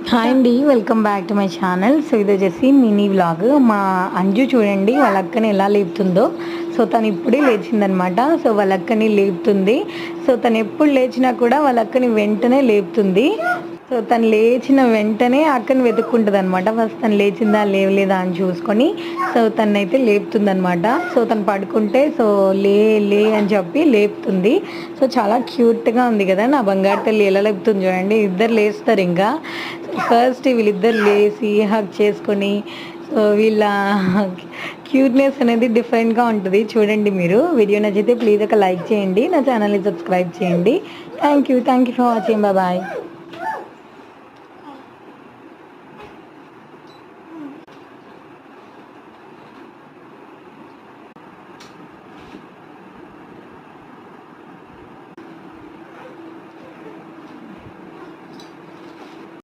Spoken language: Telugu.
హాయ్ అండి, welcome back to my channel. So ఇది వచ్చేసి మినీ వ్లాగ్. మా అంజు చూడండి వాళ్ళ అక్కని ఎలా లేపుతుందో. సో తను ఇప్పుడే లేచిందనమాట. సో వాళ్ళ అక్కని లేపుతుంది. సో తను ఎప్పుడు లేచినా కూడా వాళ్ళ అక్కని వెంటనే లేపుతుంది. సో తను లేచిన వెంటనే అక్కని వెతుక్కుంటుంది అనమాట. ఫస్ట్ తను లేచిందా లేవలేదా అని చూసుకొని సో తనైతే లేపుతుంది అనమాట. సో తను పడుకుంటే సో లే లే అని చెప్పి లేపుతుంది. సో చాలా క్యూట్గా ఉంది కదా నా బంగారు తల్లి ఎలా లేపుతుంది చూడండి. ఇద్దరు లేస్తారు ఇంకా. ఫస్ట్ వీళ్ళిద్దరు లేచి హగ్ చేసుకొని సో వీళ్ళ క్యూట్నెస్ అనేది డిఫరెంట్గా ఉంటుంది. చూడండి మీరు. వీడియో నచ్చితే ప్లీజ్ ఒక లైక్ చేయండి, నా ఛానల్ని సబ్స్క్రైబ్ చేయండి. Thank you for watching. Bye.